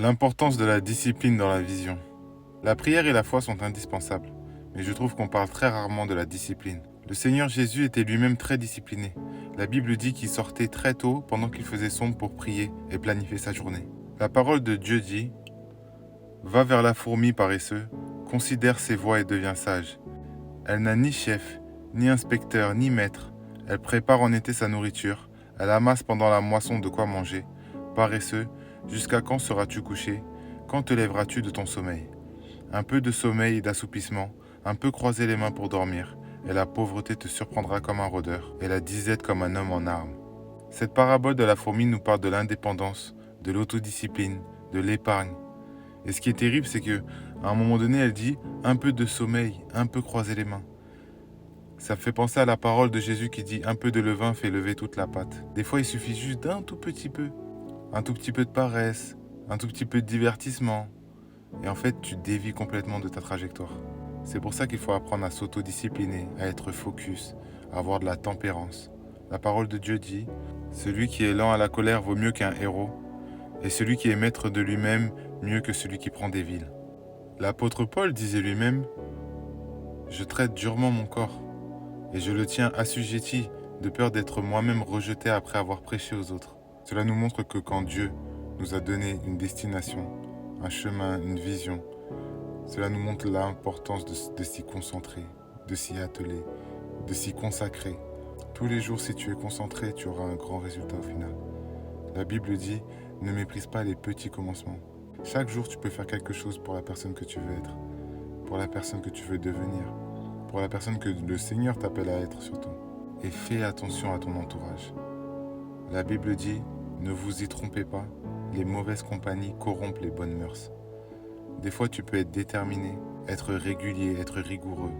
L'importance de la discipline dans la vision. La prière et la foi sont indispensables, mais je trouve qu'on parle très rarement de la discipline. Le Seigneur Jésus était lui-même très discipliné. La Bible dit qu'il sortait très tôt pendant qu'il faisait sombre pour prier et planifier sa journée. La parole de Dieu dit « Va vers la fourmi paresseux, considère ses voies et deviens sage. Elle n'a ni chef, ni inspecteur, ni maître. Elle prépare en été sa nourriture. Elle amasse pendant la moisson de quoi manger. Paresseux, jusqu'à quand seras-tu couché? Quand te lèveras-tu de ton sommeil? Un peu de sommeil et d'assoupissement, un peu croiser les mains pour dormir, et la pauvreté te surprendra comme un rôdeur, et la disette comme un homme en armes. » Cette parabole de la fourmi nous parle de l'indépendance, de l'autodiscipline, de l'épargne. Et ce qui est terrible, c'est que à un moment donné, elle dit un peu de sommeil, un peu croiser les mains. Ça me fait penser à la parole de Jésus qui dit un peu de levain fait lever toute la pâte. Des fois, il suffit juste d'un tout petit peu de paresse, un tout petit peu de divertissement. Et en fait, tu dévies complètement de ta trajectoire. C'est pour ça qu'il faut apprendre à s'autodiscipliner, à être focus, à avoir de la tempérance. La parole de Dieu dit « Celui qui est lent à la colère vaut mieux qu'un héros, et celui qui est maître de lui-même mieux que celui qui prend des villes. » L'apôtre Paul disait lui-même « Je traite durement mon corps, et je le tiens assujetti de peur d'être moi-même rejeté après avoir prêché aux autres. » Cela nous montre que quand Dieu nous a donné une destination, un chemin, une vision, cela nous montre l'importance de s'y concentrer, de s'y atteler, de s'y consacrer. Tous les jours, si tu es concentré, tu auras un grand résultat au final. La Bible dit, ne méprise pas les petits commencements. Chaque jour, tu peux faire quelque chose pour la personne que tu veux être, pour la personne que tu veux devenir, pour la personne que le Seigneur t'appelle à être surtout. Et fais attention à ton entourage. La Bible dit, ne vous y trompez pas, les mauvaises compagnies corrompent les bonnes mœurs. Des fois, tu peux être déterminé, être régulier, être rigoureux.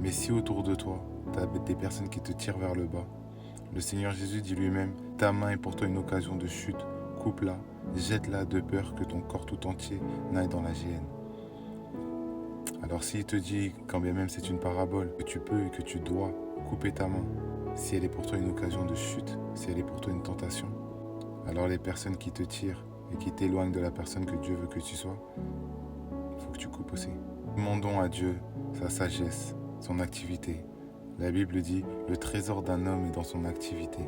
Mais si autour de toi, tu as des personnes qui te tirent vers le bas, le Seigneur Jésus dit lui-même, ta main est pour toi une occasion de chute, coupe-la, jette-la de peur que ton corps tout entier n'aille dans la géhenne. Alors s'il te dit, quand bien même c'est une parabole, que tu peux et que tu dois couper ta main, si elle est pour toi une occasion de chute, si elle est pour toi une tentation, alors les personnes qui te tirent et qui t'éloignent de la personne que Dieu veut que tu sois, il faut que tu coupes aussi. Demandons à Dieu sa sagesse, son activité. La Bible dit, le trésor d'un homme est dans son activité.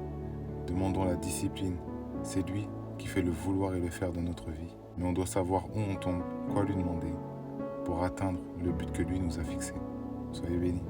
Demandons la discipline. C'est lui qui fait le vouloir et le faire dans notre vie. Mais on doit savoir où on tombe, quoi lui demander, pour atteindre le but que lui nous a fixé. Soyez bénis.